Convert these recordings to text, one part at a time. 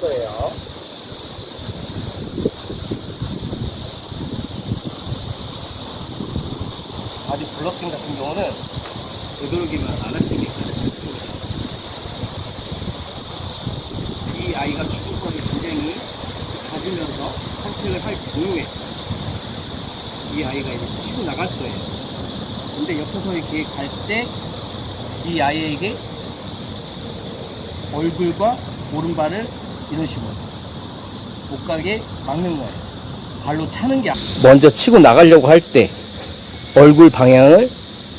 거예요. 바디 블러킹 같은 경우는 되도록이면 안 하시는 게 가장 좋습니다. 이 아이가 주도권을 굉장히 가지면서 산책을 할 경우에 이 아이가 이제 치고 나갈 거예요. 근데 옆에서 이렇게 갈 때 이 아이에게 얼굴과 오른발을 이런 식으로 못 가게 막는 거예요. 발로 차는 게 먼저 치고 나가려고 할 때 얼굴 방향을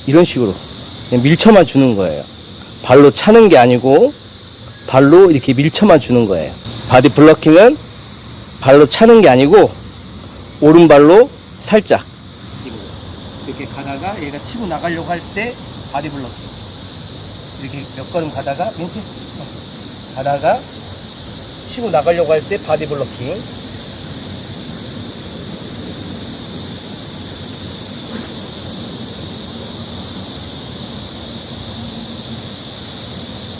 이런 식으로 그냥 밀쳐만 주는 거예요. 발로 차는 게 아니고 발로 이렇게 밀쳐만 주는 거예요. 바디 블러킹은 발로 차는 게 아니고 오른발로 살짝 이렇게 가다가 얘가 치고 나가려고 할 때 바디 블러킹 이렇게 몇 걸음 가다가 멘트 가다가 치고 나가려고 할 때 바디 블러킹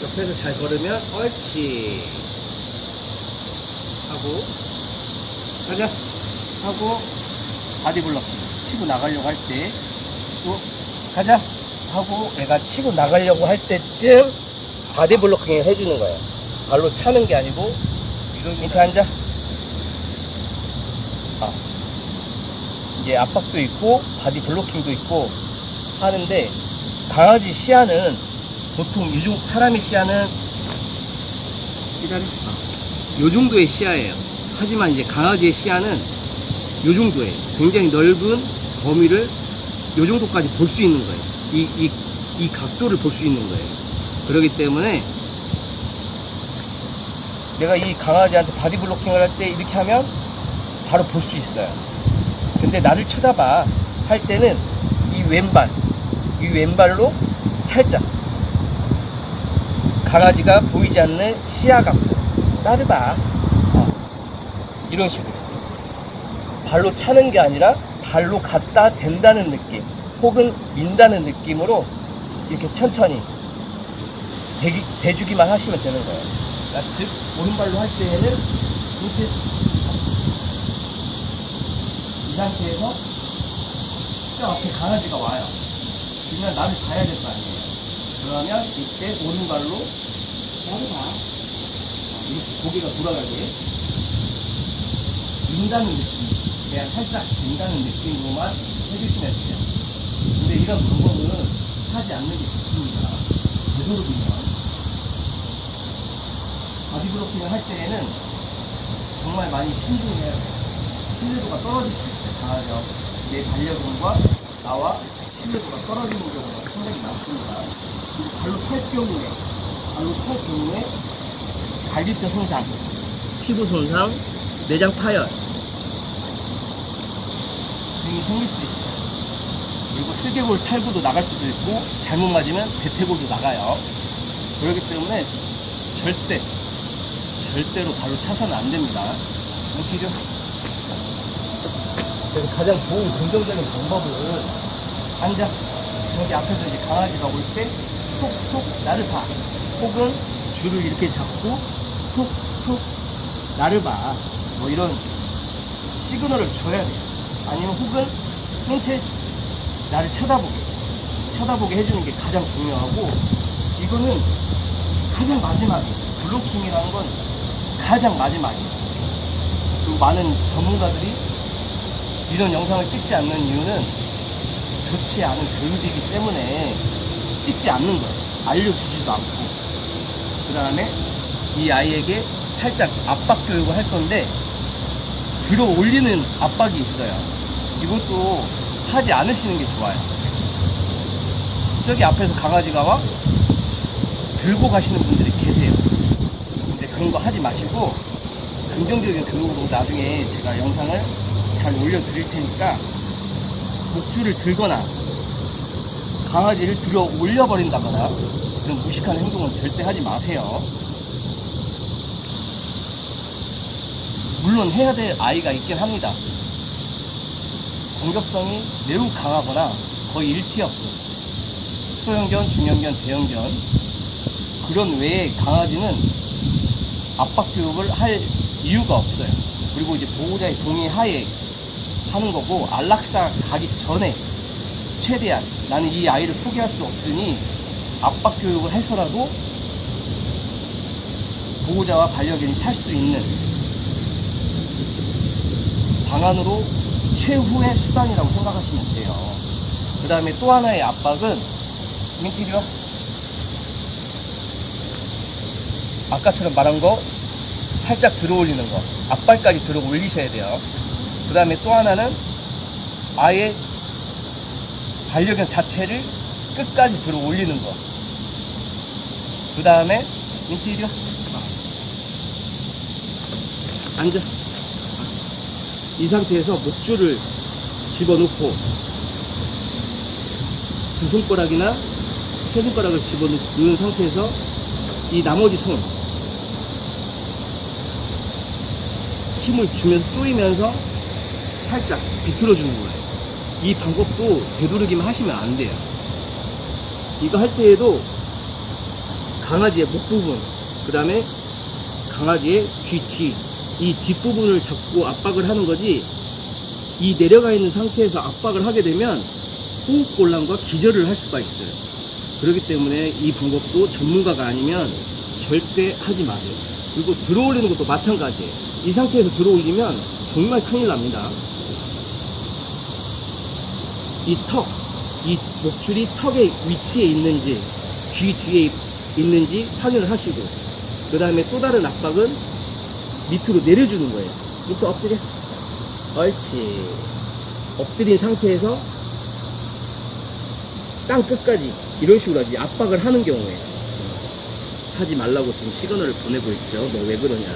옆에서 잘 걸으면 옳지 하고 가자 하고 바디 블러킹 치고 나가려고 할 때 또 가자 하고 얘가 치고 나가려고 할 때쯤 바디 블러킹을 해주는 거예요. 발로 차는 게 아니고 밑에 앉아. 이제 압박도 있고 바디 블로킹도 있고 하는데 강아지 시야는 보통 사람의 시야는 요 정도의 시야예요. 하지만 이제 강아지의 시야는 요 정도예요. 굉장히 넓은 범위를 요 정도까지 볼 수 있는 거예요. 이 각도를 볼 수 있는 거예요. 그렇기 때문에 내가 이 강아지한테 바디 블로킹을 할 때 이렇게 하면 바로 볼 수 있어요. 근데 나를 쳐다봐 할 때는 이 왼발로 살짝 강아지가 보이지 않는 시야 각도 나를 봐 이런 식으로 발로 차는 게 아니라 발로 갖다 댄다는 느낌 혹은 민다는 느낌으로 이렇게 천천히 대주기만 하시면 되는 거예요. 즉 오른발로 할 때에는 이렇게 이 상태에서 저 앞에 강아지가 와요. 그러면 나를 봐야 될 거 아니에요. 그러면 이때 오른발로 나를 봐. 이렇게 고개가 돌아가게 민다는 느낌 그냥 살짝 민다는 느낌으로만 해주시면 돼요. 근데 이런 방법은 하지 않는 게 좋습니다. 되도록이면 바디 블로킹을 할 때에는 정말 많이 신중해야 돼요. 신뢰도가 떨어질 수 있어요. 강아지와 내 반려견과 나와 신뢰도가 떨어지는 경우가 상당히 많습니다. 그리고 발로 탈 경우에 갈비뼈 손상, 피부 손상, 내장 파열 등이 생길 수 있어요. 그리고 슬개골 탈구도 나갈 수도 있고 잘못 맞으면 대퇴골도 나가요. 그렇기 때문에 절대로 발로 차서는 안 됩니다. 이렇게 그래서 가장 좋은 긍정적인 방법은 앉아 여기 앞에서 이제 강아지가 올 때 톡톡 나를 봐 혹은 줄을 이렇게 잡고 톡톡 나를 봐 뭐 이런 시그널을 줘야 돼요. 아니면 혹은 힌트 나를 쳐다보게 해주는 게 가장 중요하고 이거는 가장 마지막이에요. 블로킹이라는 건 가장 마지막이에요. 그리고 많은 전문가들이 이런 영상을 찍지 않는 이유는 좋지 않은 교육이기 때문에 찍지 않는 거예요. 알려주지도 않고 그 다음에 이 아이에게 살짝 압박 교육을 할 건데 들어 올리는 압박이 있어요. 이것도 하지 않으시는 게 좋아요. 저기 앞에서 강아지가 와 들고 가시는 분들이 계세요. 근데 그런 거 하지 마시고 긍정적인 교육으로 나중에 제가 영상을 잘 올려드릴 테니까 목줄을 들거나 강아지를 들어 올려버린다거나 그런 무식한 행동은 절대 하지 마세요. 물론 해야 될 아이가 있긴 합니다. 공격성이 매우 강하거나 거의 일치 없음. 소형견, 중형견, 대형견 그런 외에 강아지는 압박 교육을 할 이유가 없어요. 그리고 이제 보호자의 동의 하에 하는 거고, 안락사 가기 전에 최대한 나는 이 아이를 포기할 수 없으니 압박 교육을 해서라도 보호자와 반려견이 살 수 있는 방안으로 최후의 수단이라고 생각하시면 돼요. 그 다음에 또 하나의 압박은, 민기리와 아까처럼 말한 거 살짝 들어 올리는 거, 앞발까지 들어 올리셔야 돼요. 그 다음에 또 하나는 아예 반려견 자체를 끝까지 들어 올리는 거. 그 다음에 민트 이리와 앉아. 이 상태에서 목줄을 집어넣고 두 손가락이나 세 손가락을 집어넣은 상태에서 이 나머지 손 힘을 주면서 조이면서 살짝 비틀어 주는 거예요. 이 방법도 되도록이면 하시면 안 돼요. 이거 할 때에도 강아지의 목 부분, 그 다음에 강아지의 귀 뒤, 이 뒷부분을 잡고 압박을 하는 거지, 이 내려가 있는 상태에서 압박을 하게 되면 호흡곤란과 기절을 할 수가 있어요. 그렇기 때문에 이 방법도 전문가가 아니면 절대 하지 마세요. 그리고 들어 올리는 것도 마찬가지예요. 이 상태에서 들어 올리면 정말 큰일 납니다. 이 턱, 이 목줄이 턱의 위치에 있는지, 귀 뒤에 있는지 확인을 하시고, 그 다음에 또 다른 압박은 밑으로 내려주는 거예요. 밑으로 엎드려. 옳지. 엎드린 상태에서 땅 끝까지 이런 식으로 하지. 압박을 하는 경우에 하지 말라고 지금 시그널을 보내고 있죠. 너 왜 그러냐.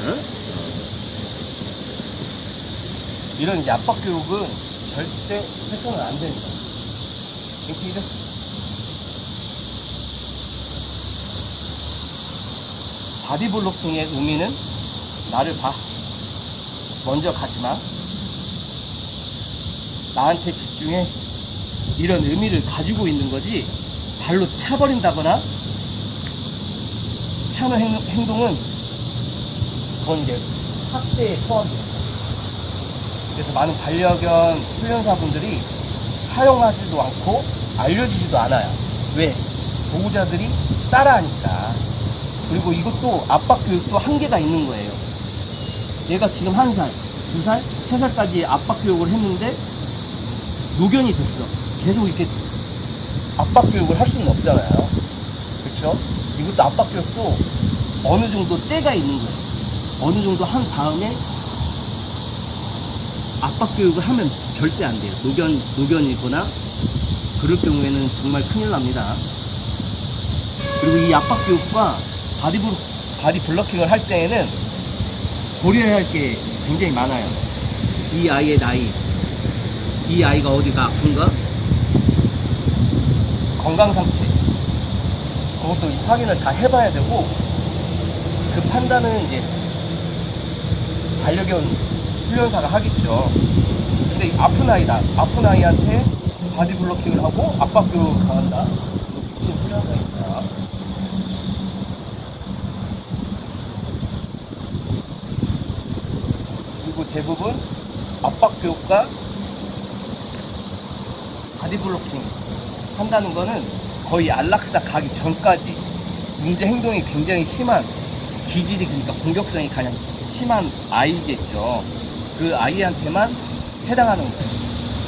이런 이제 압박 교육은 절대 해서는 안 됩니다. 이렇게 이제 바디블로킹의 의미는 나를 봐. 먼저 가지마. 나한테 집중해. 이런 의미를 가지고 있는 거지, 발로 차버린다거나 차는 행동은 그건 이제 학대에 포함돼요. 그래서 많은 반려견 훈련사분들이 사용하지도 않고 알려주지도 않아요. 왜? 보호자들이 따라하니까. 그리고 이것도 압박 교육도 한계가 있는 거예요. 얘가 지금 1살, 2살, 3살까지 압박 교육을 했는데 노견이 됐어. 계속 이렇게 압박 교육을 할 수는 없잖아요. 그렇죠? 이것도 압박 교육도 어느 정도 때가 있는 거예요. 어느 정도 한 다음에 압박 교육을 하면 절대 안 돼요. 노견이거나 그럴 경우에는 정말 큰일 납니다. 그리고 이 압박 교육과 바디 블러킹을 할 때에는 고려해야 할 게 굉장히 많아요. 이 아이의 나이, 이 아이가 어디가 아픈가, 건강 상태, 그것도 확인을 다 해봐야 되고, 그 판단은 이제 반려견 훈련사가 하겠죠. 근데 아픈 아이다. 아픈 아이한테 바디 블로킹을 하고 압박 교육을 강한다. 지금 훈련사가 있다. 그리고 대부분 압박 교육과 바디 블로킹 한다는 거는 거의 안락사 가기 전까지 문제 행동이 굉장히 심한, 기질이, 그러니까 공격성이 가장 심한 아이겠죠. 그 아이한테만 해당하는 거예요.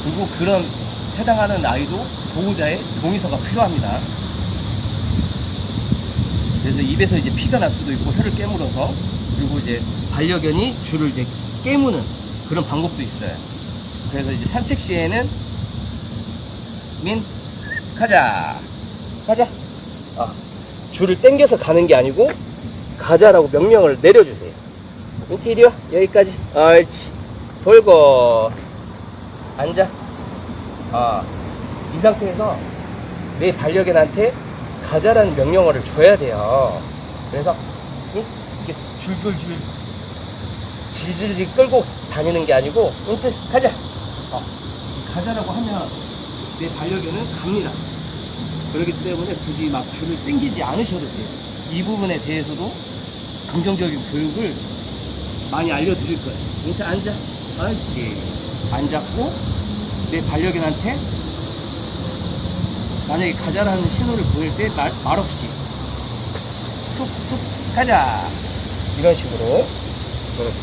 그리고 그런 해당하는 아이도 보호자의 동의서가 필요합니다. 그래서 입에서 이제 피가 날 수도 있고, 혀를 깨물어서. 그리고 이제 반려견이 줄을 이제 깨무는 그런 방법도 있어요. 그래서 이제 산책 시에는 가자. 줄을 당겨서 가는 게 아니고 가자라고 명령을 내려주세요. 민트 이리 와. 여기까지. 옳지. 돌고 앉아. 이 상태에서 내 반려견한테 가자라는 명령어를 줘야 돼요. 그래서 이렇게 줄줄줄 질질질 끌고 다니는 게 아니고, 민트 가자. 가자라고 하면 내 반려견은 갑니다. 그렇기 때문에 굳이 막 줄을 당기지 않으셔도 돼요. 이 부분에 대해서도 긍정적인 교육을 많이 알려드릴 거예요. 민트 앉아. 옳지. 앉았고, 내 반려견한테 만약에 가자라는 신호를 보낼 때 말없이 툭툭 가자. 이런 식으로. 그렇지.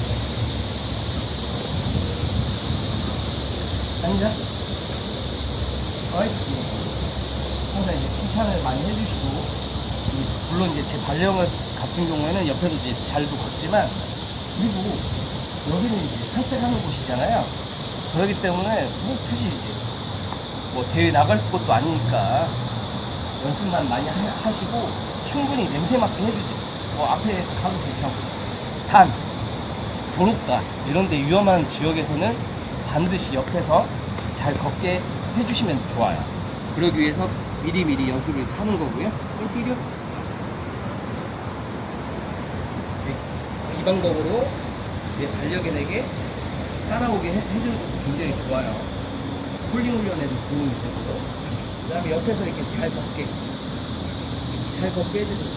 앉아. 옳지. 항상 이제 칭찬을 많이 해주시고, 물론 이제 제 반려견 같은 경우에는 옆에서 이제 잘도 걷지만, 그리고 여기는 이제 산책하는 곳이잖아요. 그렇기 때문에 뭐 굳이 이제 뭐 대회 나갈 것도 아니니까 연습만 많이 하시고 충분히 냄새 맡게 해주세요. 뭐 앞에 가도 괜찮고. 단 도로가 이런 데 위험한 지역에서는 반드시 옆에서 잘 걷게 해주시면 좋아요. 그러기 위해서 미리미리 연습을 하는 거고요. 인티리어 이 방법으로 내 반려견에게 따라오게 해주는 것도 굉장히 좋아요. 홀링 훈련에도 도움이 되고요. 그 다음에 옆에서 이렇게 잘 걷게 해주세요.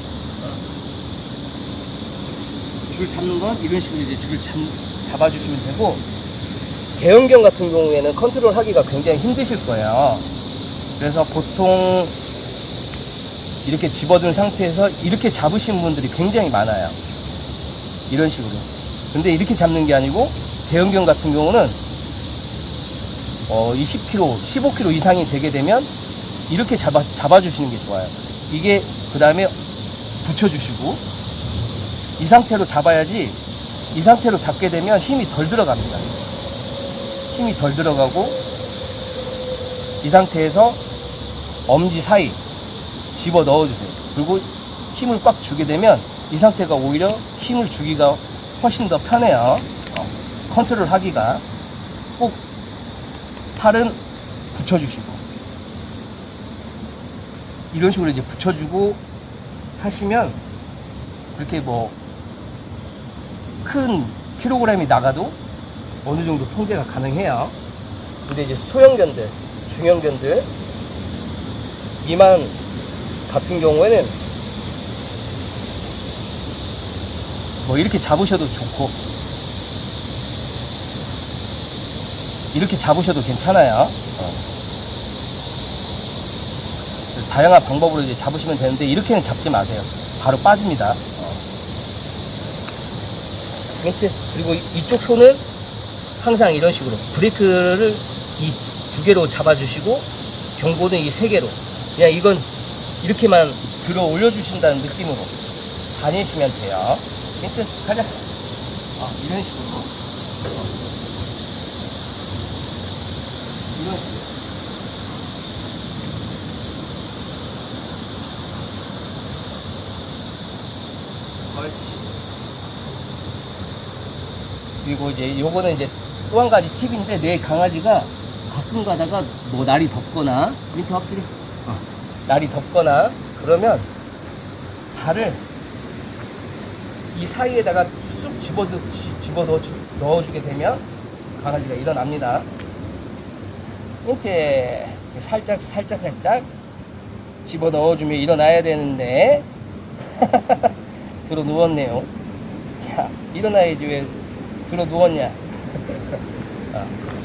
줄 잡는 건 이런 식으로 이제 줄을 잡아주시면 되고, 대형견 같은 경우에는 컨트롤 하기가 굉장히 힘드실 거예요. 그래서 보통 이렇게 집어둔 상태에서 이렇게 잡으신 분들이 굉장히 많아요. 이런 식으로. 근데 이렇게 잡는 게 아니고, 대형견 같은 경우는 20kg, 15kg 이상이 되게 되면 이렇게 잡아주시는 게 좋아요. 이게 그 다음에 붙여주시고, 이 상태로 잡아야지, 이 상태로 잡게 되면 힘이 덜 들어갑니다. 힘이 덜 들어가고, 이 상태에서 엄지 사이 집어 넣어주세요. 그리고 힘을 꽉 주게 되면 이 상태가 오히려 힘을 주기가 훨씬 더 편해요. 컨트롤 하기가. 꼭 팔은 붙여주시고, 이런 식으로 이제 붙여주고 하시면 그렇게 뭐 큰 킬로그램이 나가도 어느 정도 통제가 가능해요. 근데 이제 소형견들, 중형견들, 이만 같은 경우에는 뭐 이렇게 잡으셔도 좋고, 이렇게 잡으셔도 괜찮아요. 다양한 방법으로 이제 잡으시면 되는데, 이렇게는 잡지 마세요. 바로 빠집니다. 그리고 이쪽 손은 항상 이런 식으로 브레이크를 이 2개로 잡아주시고, 경고는 이 3개로, 그냥 이건 이렇게만 들어 올려주신다는 느낌으로 다니시면 돼요. 가자. 이런 식으로. 이런 식으로. 그리고 이제 요거는 이제 또 한 가지 팁인데, 내 강아지가 가끔 가다가 뭐 날이 덥거나, 민트 확실히 날이 덥거나 그러면 발을 이 사이에다가 쑥 집어 넣어주게 되면 강아지가 일어납니다. 민트 살짝 집어 넣어주면 일어나야 되는데 들어 누웠네요. 야, 일어나야지 왜 들어 누웠냐.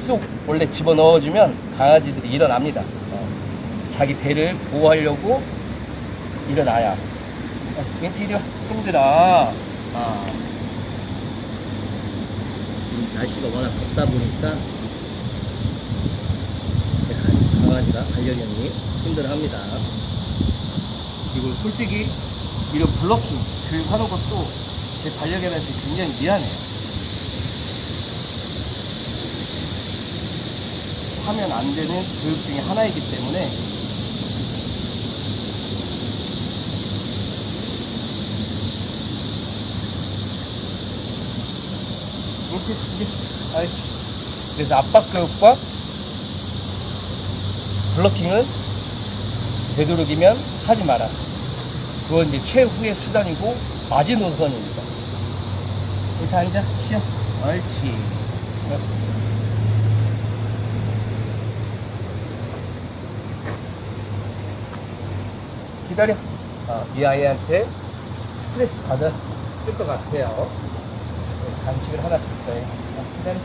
쑥 원래 집어 넣어주면 강아지들이 일어납니다. 자기 배를 보호하려고 일어나야. 민트 이리 와. 힘들어. 날씨가 워낙 덥다 보니까 강아지가, 반려견이 힘들어합니다. 그리고 솔직히 이런 블러킹 교육하는 것도 제 반려견한테 굉장히 미안해요. 하면 안 되는 교육 중에 하나이기 때문에 그래서 압박 교육과 블러킹은 되도록이면 하지 마라. 그건 이제 최후의 수단이고 마지노선입니다. 이렇게 앉아, 쉬어. 옳지. 기다려. 이 아이한테 스트레스 받아. 있을 것 같아요. 간식을 하나 줄 거예요. 기다려.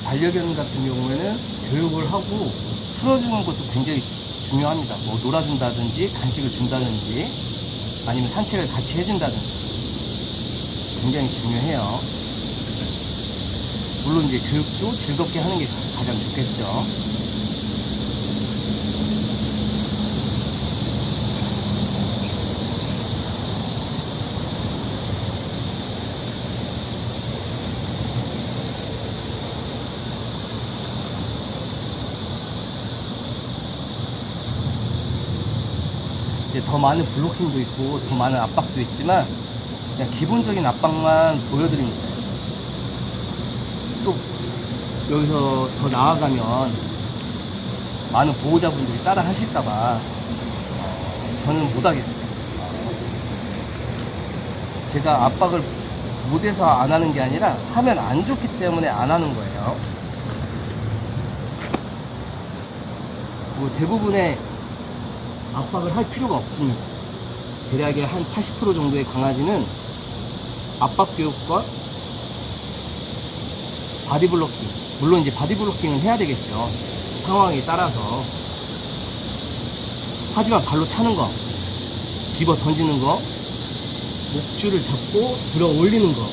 반려견 같은 경우에는 교육을 하고 풀어주는 것도 굉장히 중요합니다. 뭐 놀아준다든지 간식을 준다든지 아니면 산책을 같이 해준다든지 굉장히 중요해요. 물론 이제 교육도 즐겁게 하는 게 가장 좋겠죠. 더 많은 블로킹도 있고 더 많은 압박도 있지만 그냥 기본적인 압박만 보여드립니다. 또 여기서 더 나아가면 많은 보호자분들이 따라 하실까봐 저는 못하겠어요. 제가 압박을 못해서 안 하는 게 아니라 하면 안 좋기 때문에 안 하는 거예요. 뭐 대부분의 압박을 할 필요가 없습니다. 대략의 한 80% 정도의 강아지는 압박 교육과 바디블로킹, 물론 이제 바디블로킹은 해야 되겠죠. 상황에 따라서. 하지만 발로 차는 거, 집어 던지는 거, 목줄을 잡고 들어 올리는 거,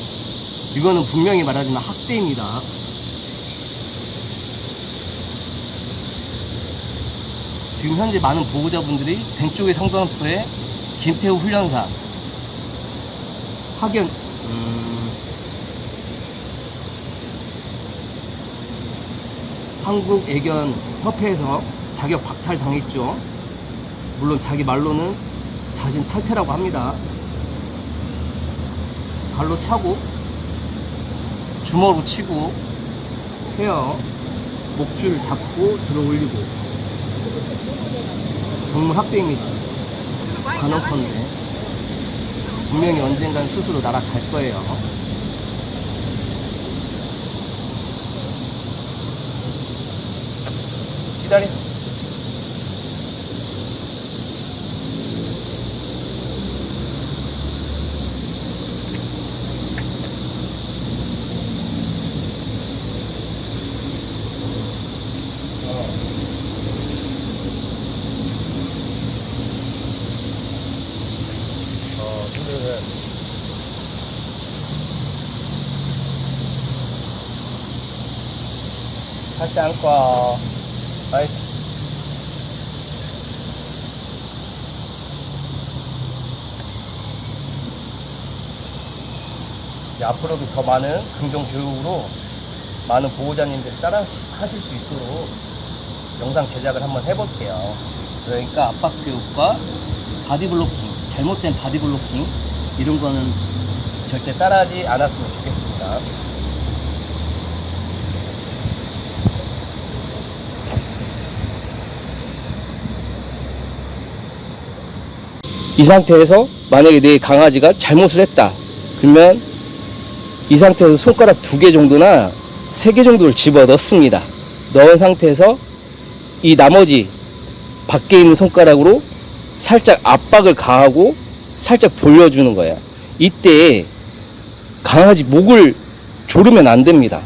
이거는 분명히 말하지만 학대입니다. 지금 현재 많은 보호자분들이 왼쪽의 상담소에 김태우 훈련사 학연 한국애견협회에서 자격 박탈 당했죠. 물론 자기 말로는 자진 탈퇴라고 합니다. 발로 차고 주먹으로 치고 해요. 목줄을 잡고 들어 올리고 정말 학대입니다. 간혹한데 분명히 언젠간 스스로 날아갈 거예요. 기다려. 하지 않고 나이스. 앞으로도 더 많은 긍정 교육으로 많은 보호자님들이 따라 하실 수 있도록 영상 제작을 한번 해볼게요. 그러니까 압박 교육과 바디블로킹, 잘못된 바디블로킹 이런 거는 절대 따라하지 않았으면 좋겠습니다. 이 상태에서 만약에 내 강아지가 잘못을 했다 그러면 이 상태에서 손가락 2개 정도나 3개 정도를 집어 넣습니다. 넣은 상태에서 이 나머지 밖에 있는 손가락으로 살짝 압박을 가하고 살짝 돌려주는 거예요. 이때 강아지 목을 조르면 안 됩니다.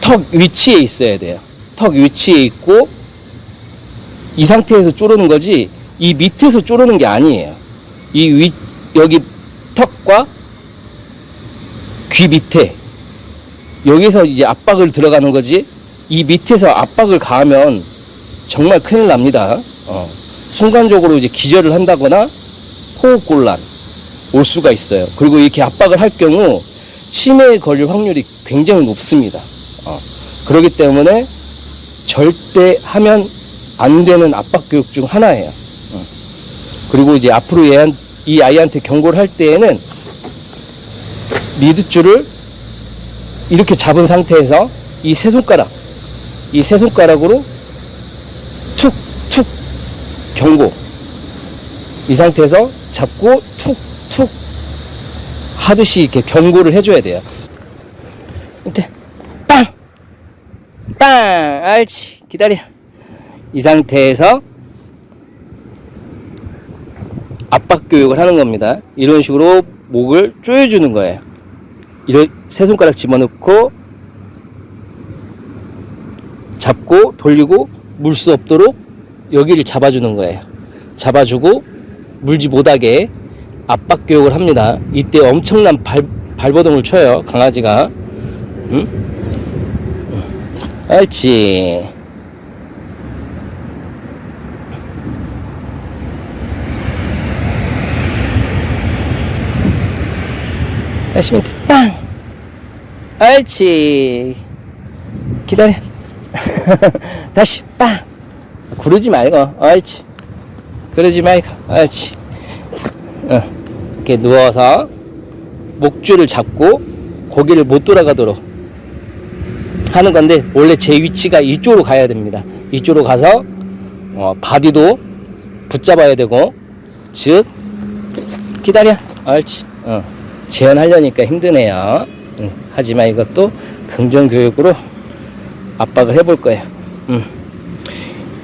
턱 위치에 있어야 돼요. 턱 위치에 있고 이 상태에서 조르는 거지 이 밑에서 조르는 게 아니에요. 여기 턱과 귀 밑에 여기서 이제 압박을 들어가는 거지 이 밑에서 압박을 가하면 정말 큰일 납니다. 순간적으로 이제 기절을 한다거나 호흡곤란 올 수가 있어요. 그리고 이렇게 압박을 할 경우 치매에 걸릴 확률이 굉장히 높습니다. 그렇기 때문에 절대 하면 안 되는 압박 교육 중 하나예요. 그리고 이제 앞으로 이 아이한테 경고를 할 때에는 리드줄을 이렇게 잡은 상태에서 이 세 손가락으로 툭툭 경고. 이 상태에서 잡고 툭툭 하듯이 이렇게 경고를 해줘야 돼요. 이때 빵! 빵! 알지. 기다려. 이 상태에서 압박 교육을 하는 겁니다. 이런 식으로 목을 조여주는 거예요. 이런 세 손가락 집어넣고 잡고 돌리고 물 수 없도록 여기를 잡아주는 거예요. 잡아주고 물지 못하게 압박 교육을 합니다. 이때 엄청난 발버둥을 쳐요, 강아지가. 응? 옳지. 다시 밑에 빵. 옳지. 기다려. 다시 빵. 구르지 말고. 옳지. 그러지 말고. 옳지. 이렇게 누워서 목줄을 잡고 고개를 못 돌아가도록 하는 건데, 원래 제 위치가 이쪽으로 가야 됩니다. 이쪽으로 가서 바디도 붙잡아야 되고, 즉 기다려. 옳지. 재현하려니까 힘드네요. 하지만 이것도 긍정교육으로 압박을 해볼 거예요.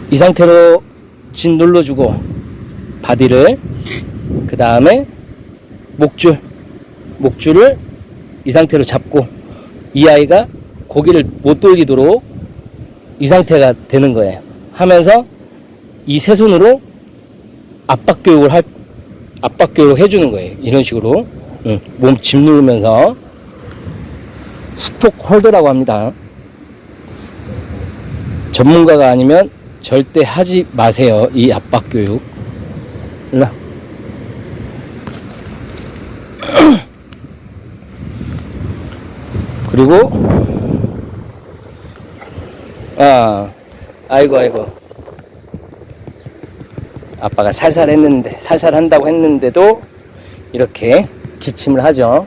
이 상태로 진 눌러주고 바디를, 그 다음에 목줄을 이 상태로 잡고 이 아이가 고개를 못 돌리도록 이 상태가 되는 거예요. 하면서 이 세 손으로 압박 교육을 해주는 거예요. 이런 식으로 몸 짚 누르면서 스톡 홀더라고 합니다. 전문가가 아니면 절대 하지 마세요. 이 압박 교육. 일로. 그리고 아이고 아빠가 살살 한다고 했는데도 이렇게 기침을 하죠.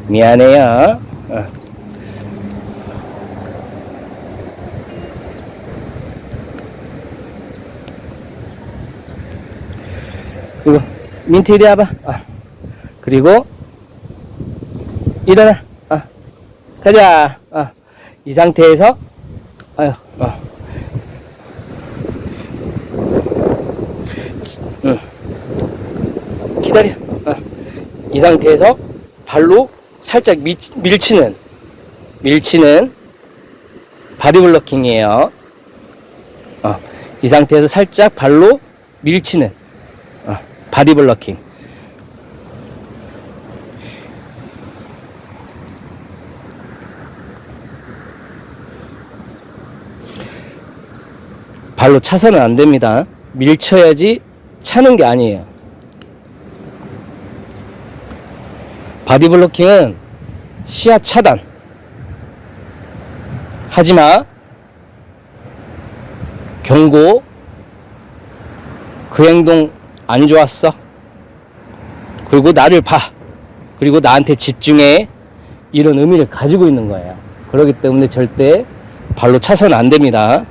미안해요. 그리고 민트 이리 와봐. 그리고 일어나. 가자. 이 상태에서 기다려. 이 상태에서 발로 살짝 밀치는 바디블로킹이에요. 이 상태에서 살짝 발로 밀치는 바디블로킹. 발로 차서는 안 됩니다. 밀쳐야지 차는 게 아니에요. 바디블로킹은 시야 차단. 하지마. 경고. 그 행동 안 좋았어. 그리고 나를 봐. 그리고 나한테 집중해. 이런 의미를 가지고 있는 거예요. 그렇기 때문에 절대 발로 차서는 안 됩니다.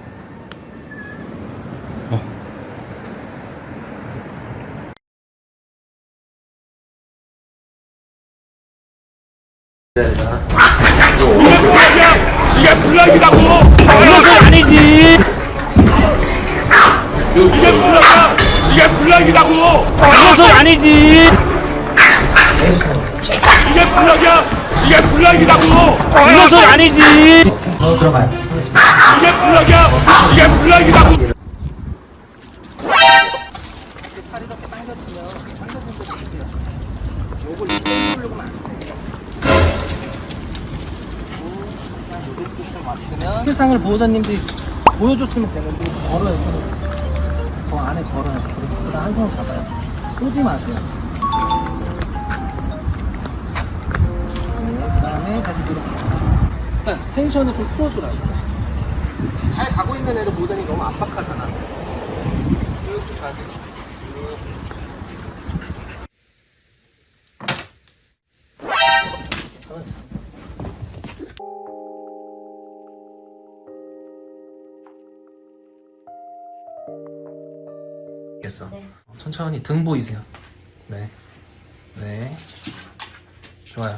이게 블락이라고. 이것은 아니지. 이게 블락이야. 이게 블락이라고. 이것은 아니지. 이게 블락이야. 이게 블락이라고. 이것은 아니지. 들어가요. 이게 블락이야. 이게 블락이라고. 팔 이렇게 당겨주면 당겨진 거 보세요. 요걸 이렇게 해주려고 하면 안 돼요. 그냥 요렇게 왔으면 세상을 보호자님들이 보여줬으면 되는데 걸어요. 더 안에 걸어요. 그다음 한 손을 잡아요. 끄지 마세요. 네, 그다음에 다시 들어가요. 일단 텐션을 좀 풀어주라고. 잘 가고 있는 애를 보호자님 너무 압박하잖아. 쭉 가세요. 겠어. 천천히 등 보이세요. 네. 네. 좋아요.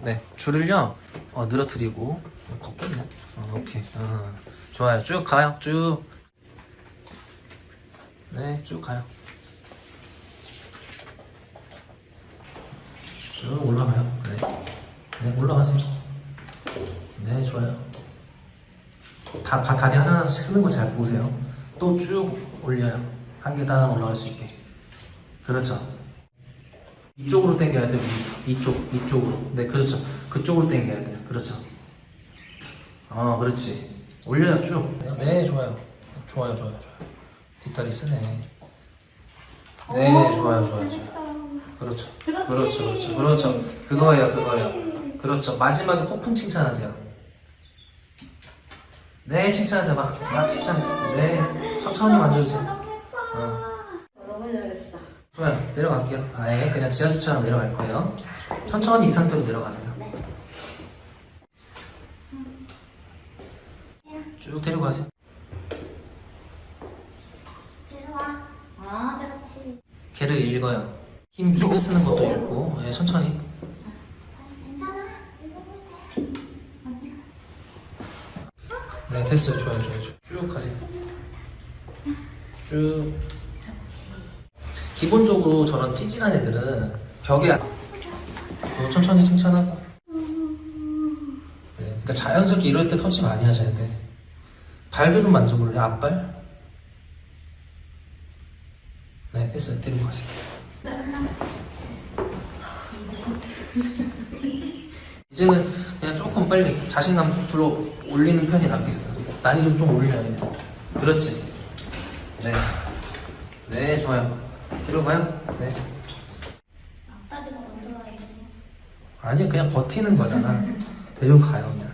네. 줄을요. 늘어뜨리고 걷겠네. 오케이. 좋아요. 쭉 가요. 쭉. 네, 쭉 가요. 쭉 올라가요. 네. 네, 올라가세요. 네, 좋아요. 다리 하나하나씩 쓰는 거 잘 보세요. 또 쭉 올려요. 한 계단 올라갈 수 있게. 그렇죠. 이쪽으로 당겨야 돼요. 이쪽으로. 네, 그렇죠. 그쪽으로 당겨야 돼요. 그렇죠. 그렇지. 올려요, 쭉. 네, 좋아요. 좋아요. 뒷다리 쓰네. 네, 좋아요. 그렇죠. 그거예요. 그렇죠. 마지막에 폭풍 칭찬하세요. 네, 칭찬하세요. 막 칭찬하세요. 네, 천천히 만져주세요. 너무 잘했어. 좋아요. 내려갈게요. 아예 그냥 지하 주차장 내려갈 거예요. 천천히 이 상태로 내려가세요. 쭉 데려가세요. 들어와. 아, 그렇지. 걔를 읽어요. 힘을 쓰는 것도 읽고, 네, 천천히. 괜찮아. 네, 됐어요. 좋아요. 쭉 가세요. 쭉. 기본적으로 저런 찌질한 애들은 벽에 천천히 칭찬하고. 네, 그러니까 자연스럽게 이럴 때 터치 많이 하셔야 돼. 발도 좀 만져볼래요? 앞발? 네, 됐어요. 데리고 가세요. 이제는 그냥 조금 빨리 자신감 불어 올리는 편이 낫겠어. 난이도 좀 올려요. 그냥. 그렇지. 네, 좋아요. 데려가요. 네. 앞다리가 먼저 가야지. 아니요, 그냥 버티는 거잖아. 데려가요, 그냥.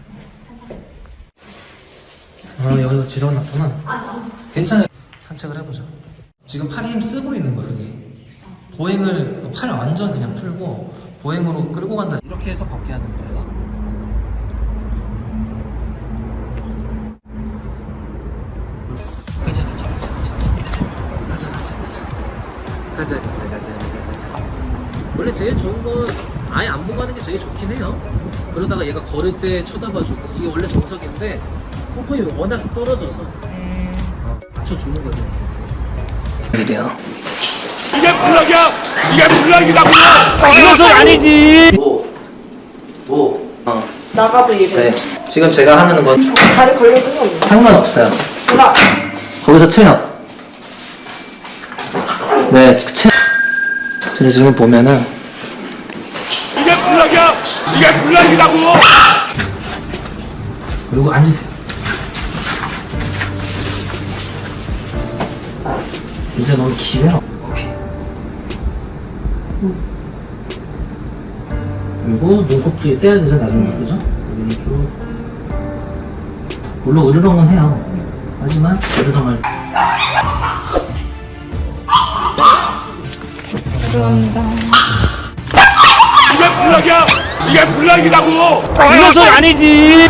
여기서 지러놨구나. 괜찮아요. 산책을 해보죠. 지금 팔에 힘 쓰고 있는 거, 그게. 보행을, 팔 완전 그냥 풀고, 보행으로 끌고 간다. 이렇게 해서 걷게 하는 거예요. 가자. 원래 제일 좋은 건 아예 안 보고 하는 게 제일 좋긴 해요. 그러다가 얘가 걸을 때 쳐다봐주고, 이게 원래 정석인데 폼폼이 워낙 떨어져서 맞춰주는 거죠. 이래요. 이게 블락이야. 이게 블락이라고. 이것은 아니지. 나가도 이래. 네. 지금 제가 하는 건 다리 걸려준 거 없나? 상관없어요. 누나. 거기서 채요. 네, 저는 지금 보면은 이게 블락이야. 이게 블락이라고. 그리고 앉으세요. 이제 너무 기회라. 오케이. 그리고 눈곱도 떼야 되죠, 나중에. 그죠? 여기는 쭉. 물론 으르렁은 해요. 하지만 으르렁을. 이게 블락이야. 이게 블락이라고. 이것은 아니지.